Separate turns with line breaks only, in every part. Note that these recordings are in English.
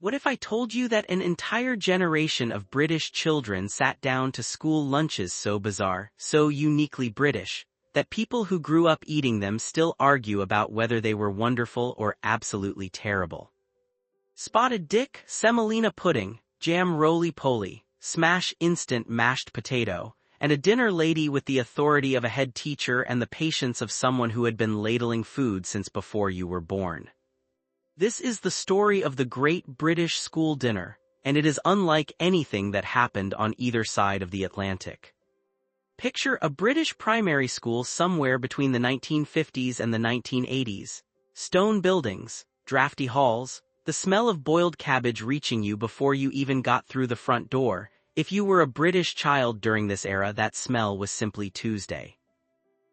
What if I told you that an entire generation of British children sat down to school lunches so bizarre, so uniquely British, that people who grew up eating them still argue about whether they were wonderful or absolutely terrible? Spotted dick, semolina pudding, jam roly-poly, smash instant mashed potato, and a dinner lady with the authority of a head teacher and the patience of someone who had been ladling food since before you were born. This is the story of the Great British School Dinner, and it is unlike anything that happened on either side of the Atlantic. Picture a British primary school somewhere between the 1950s and the 1980s. Stone buildings, drafty halls, the smell of boiled cabbage reaching you before you even got through the front door. If you were a British child during this era, that smell was simply Tuesday.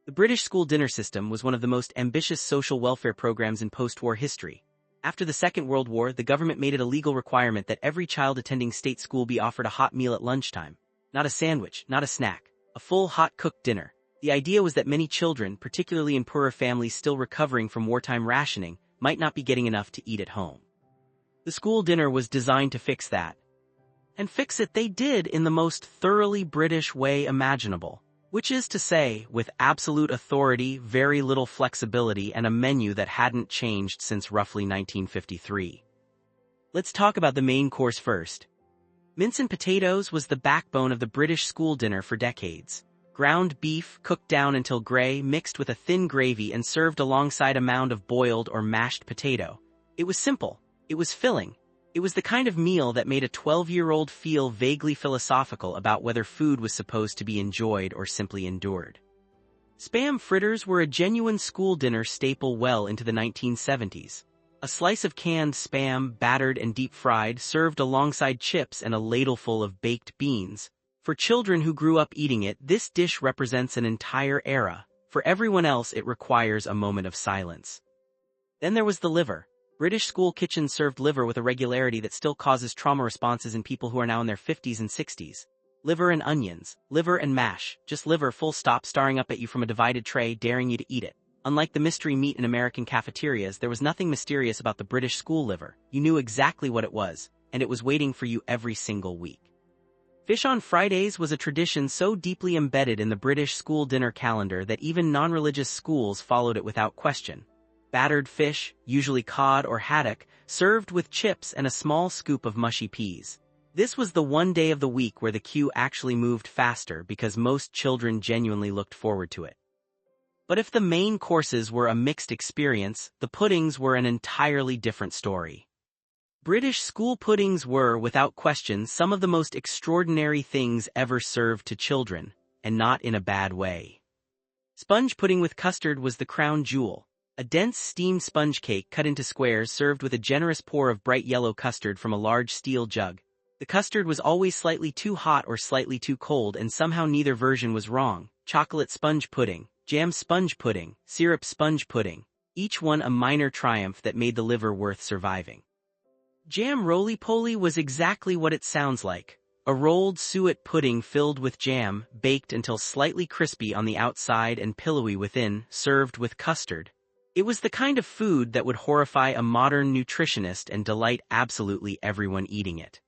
The British school dinner system was one of the most ambitious social welfare programs in post-war history. After the Second World War, the government made it a legal requirement that every child attending state school be offered a hot meal at lunchtime. Not a sandwich, not a snack, a full hot-cooked dinner. The idea was that many children, particularly in poorer families still recovering from wartime rationing, might not be getting enough to eat at home. The school dinner was designed to fix that. And fix it they did in the most thoroughly British way imaginable. Which is to say, with absolute authority, very little flexibility, and a menu that hadn't changed since roughly 1953. Let's talk about the main course first. Mince and potatoes was the backbone of the British school dinner for decades. Ground beef, cooked down until gray, mixed with a thin gravy and served alongside a mound of boiled or mashed potato. It was simple. It was filling. It was the kind of meal that made a 12-year-old feel vaguely philosophical about whether food was supposed to be enjoyed or simply endured. Spam fritters were a genuine school dinner staple well into the 1970s. A slice of canned spam, battered and deep-fried, served alongside chips and a ladleful of baked beans. For children who grew up eating it, this dish represents an entire era. For everyone else, it requires a moment of silence. Then there was the liver. British school kitchens served liver with a regularity that still causes trauma responses in people who are now in their 50s and 60s. Liver and onions, liver and mash, just liver full stop, staring up at you from a divided tray, daring you to eat it. Unlike the mystery meat in American cafeterias, there was nothing mysterious about the British school liver. You knew exactly what it was, and it was waiting for you every single week. Fish on Fridays was a tradition so deeply embedded in the British school dinner calendar that even non-religious schools followed it without question. Battered fish, usually cod or haddock, served with chips and a small scoop of mushy peas. This was the one day of the week where the queue actually moved faster because most children genuinely looked forward to it. But if the main courses were a mixed experience, the puddings were an entirely different story. British school puddings were, without question, some of the most extraordinary things ever served to children, and not in a bad way. Sponge pudding with custard was the crown jewel. A dense steamed sponge cake cut into squares served with a generous pour of bright yellow custard from a large steel jug. The custard was always slightly too hot or slightly too cold, and somehow neither version was wrong. Chocolate sponge pudding, jam sponge pudding, syrup sponge pudding, each one a minor triumph that made the liver worth surviving. Jam roly-poly was exactly what it sounds like. A rolled suet pudding filled with jam, baked until slightly crispy on the outside and pillowy within, served with custard. It was the kind of food that would horrify a modern nutritionist and delight absolutely everyone eating it.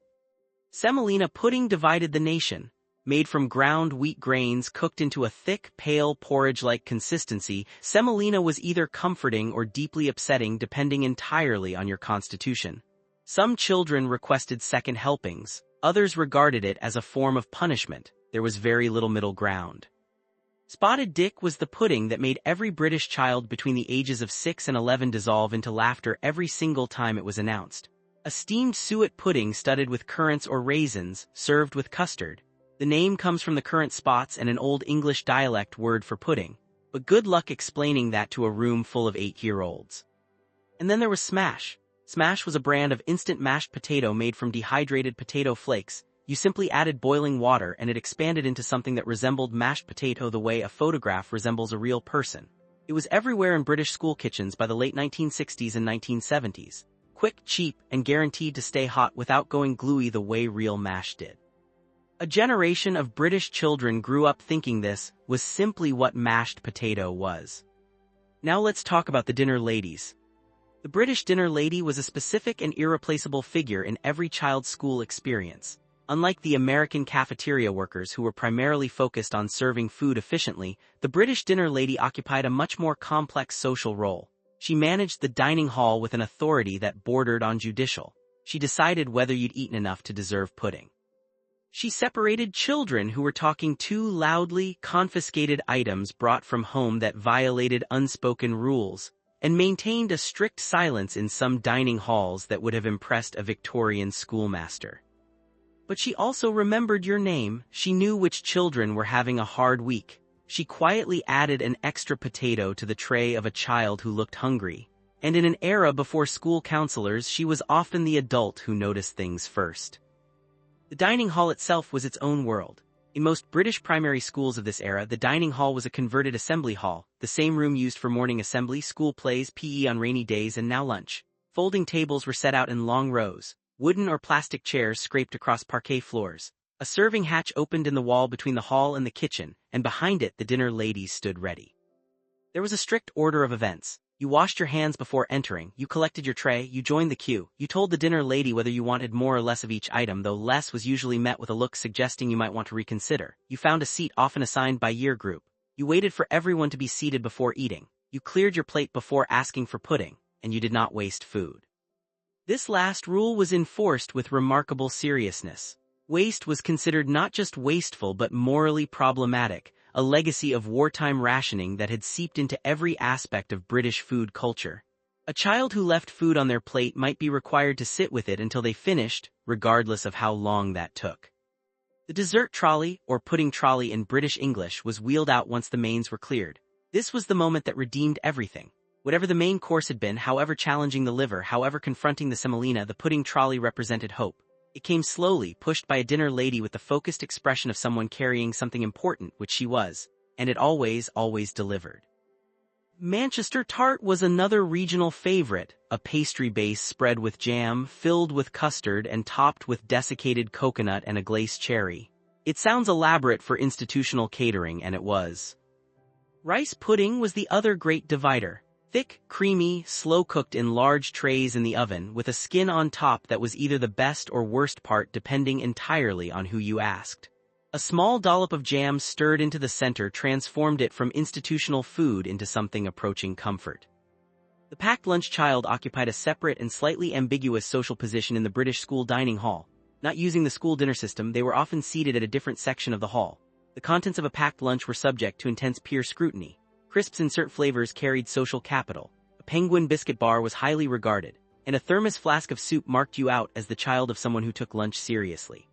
Semolina pudding divided the nation. Made from ground wheat grains cooked into a thick, pale, porridge-like consistency, semolina was either comforting or deeply upsetting depending entirely on your constitution. Some children requested second helpings, others regarded it as a form of punishment. There was very little middle ground. Spotted dick was the pudding that made every British child between the ages of 6 and 11 dissolve into laughter every single time it was announced. A steamed suet pudding studded with currants or raisins, served with custard. The name comes from the currant spots and an Old English dialect word for pudding, but good luck explaining that to a room full of 8-year-olds. And then there was smash. Smash was a brand of instant mashed potato made from dehydrated potato flakes. You simply added boiling water and it expanded into something that resembled mashed potato the way a photograph resembles a real person. It was everywhere in British school kitchens by the late 1960s and 1970s. Quick, cheap, and guaranteed to stay hot without going gluey the way real mash did. A generation of British children grew up thinking this was simply what mashed potato was. Now let's talk about the dinner ladies. The British dinner lady was a specific and irreplaceable figure in every child's school experience. Unlike the American cafeteria workers who were primarily focused on serving food efficiently, the British dinner lady occupied a much more complex social role. She managed the dining hall with an authority that bordered on judicial. She decided whether you'd eaten enough to deserve pudding. She separated children who were talking too loudly, confiscated items brought from home that violated unspoken rules, and maintained a strict silence in some dining halls that would have impressed a Victorian schoolmaster. But she also remembered your name. She knew which children were having a hard week. She quietly added an extra potato to the tray of a child who looked hungry. And in an era before school counselors, she was often the adult who noticed things first. The dining hall itself was its own world. In most British primary schools of this era, the dining hall was a converted assembly hall, the same room used for morning assembly, school plays, PE on rainy days, and now lunch. Folding tables were set out in long rows. Wooden or plastic chairs scraped across parquet floors. A serving hatch opened in the wall between the hall and the kitchen, and behind it the dinner ladies stood ready. There was a strict order of events. You washed your hands before entering, you collected your tray, you joined the queue, you told the dinner lady whether you wanted more or less of each item, though less was usually met with a look suggesting you might want to reconsider. You found a seat often assigned by year group. You waited for everyone to be seated before eating. You cleared your plate before asking for pudding, and you did not waste food. This last rule was enforced with remarkable seriousness. Waste was considered not just wasteful but morally problematic, a legacy of wartime rationing that had seeped into every aspect of British food culture. A child who left food on their plate might be required to sit with it until they finished, regardless of how long that took. The dessert trolley, or pudding trolley in British English, was wheeled out once the mains were cleared. This was the moment that redeemed everything. Whatever the main course had been, however challenging the liver, however confronting the semolina, the pudding trolley represented hope. It came slowly, pushed by a dinner lady with the focused expression of someone carrying something important, which she was, and it always delivered. Manchester tart was another regional favorite, a pastry base spread with jam, filled with custard, and topped with desiccated coconut and a glaced cherry. It sounds elaborate for institutional catering, and it was. Rice pudding was the other great divider. Thick, creamy, slow-cooked in large trays in the oven, with a skin on top that was either the best or worst part depending entirely on who you asked. A small dollop of jam stirred into the center transformed it from institutional food into something approaching comfort. The packed lunch child occupied a separate and slightly ambiguous social position in the British school dining hall. Not using the school dinner system, they were often seated at a different section of the hall. The contents of a packed lunch were subject to intense peer scrutiny. Crisps in certain flavors carried social capital. A penguin biscuit bar was highly regarded, and a thermos flask of soup marked you out as the child of someone who took lunch seriously.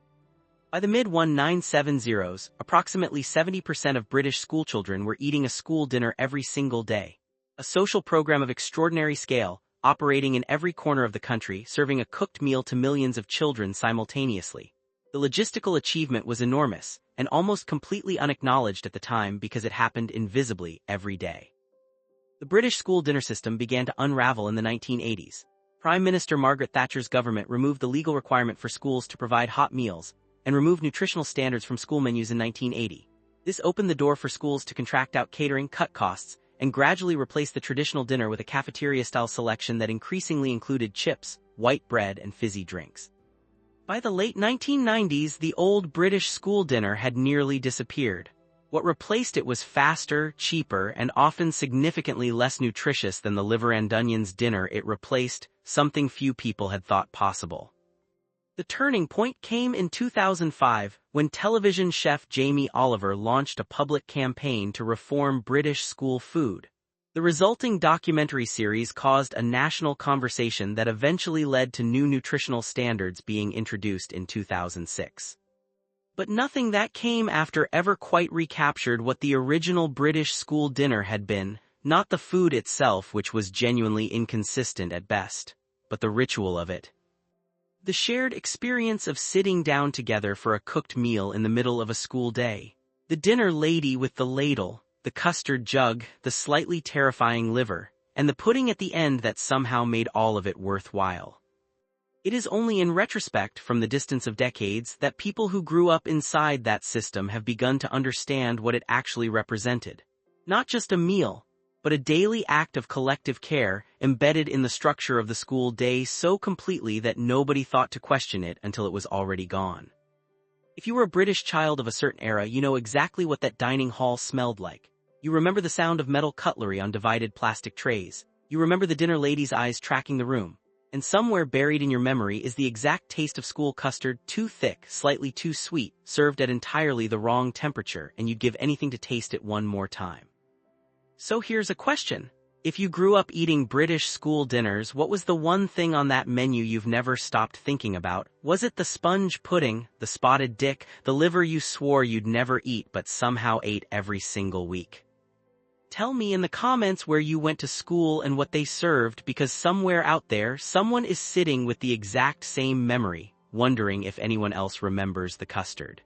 By the mid-1970s, approximately 70% of British schoolchildren were eating a school dinner every single day. A social program of extraordinary scale, operating in every corner of the country, serving a cooked meal to millions of children simultaneously. The logistical achievement was enormous, and almost completely unacknowledged at the time because it happened invisibly every day. The British school dinner system began to unravel in the 1980s. Prime Minister Margaret Thatcher's government removed the legal requirement for schools to provide hot meals, and removed nutritional standards from school menus in 1980. This opened the door for schools to contract out catering, cut costs, and gradually replace the traditional dinner with a cafeteria-style selection that increasingly included chips, white bread, and fizzy drinks. By the late 1990s, the old British school dinner had nearly disappeared. What replaced it was faster, cheaper, and often significantly less nutritious than the liver and onions dinner it replaced, something few people had thought possible. The turning point came in 2005, when television chef Jamie Oliver launched a public campaign to reform British school food. The resulting documentary series caused a national conversation that eventually led to new nutritional standards being introduced in 2006. But nothing that came after ever quite recaptured what the original British school dinner had been, not the food itself, which was genuinely inconsistent at best, but the ritual of it. The shared experience of sitting down together for a cooked meal in the middle of a school day. The dinner lady with the ladle, the custard jug, the slightly terrifying liver, and the pudding at the end that somehow made all of it worthwhile. It is only in retrospect, from the distance of decades, that people who grew up inside that system have begun to understand what it actually represented. Not just a meal, but a daily act of collective care embedded in the structure of the school day so completely that nobody thought to question it until it was already gone. If you were a British child of a certain era, you know exactly what that dining hall smelled like. You remember the sound of metal cutlery on divided plastic trays. You remember the dinner lady's eyes tracking the room. And somewhere buried in your memory is the exact taste of school custard, too thick, slightly too sweet, served at entirely the wrong temperature, and you'd give anything to taste it one more time. So here's a question. If you grew up eating British school dinners, what was the one thing on that menu you've never stopped thinking about? Was it the sponge pudding, the spotted dick, the liver you swore you'd never eat but somehow ate every single week? Tell me in the comments where you went to school and what they served, because somewhere out there, someone is sitting with the exact same memory, wondering if anyone else remembers the custard.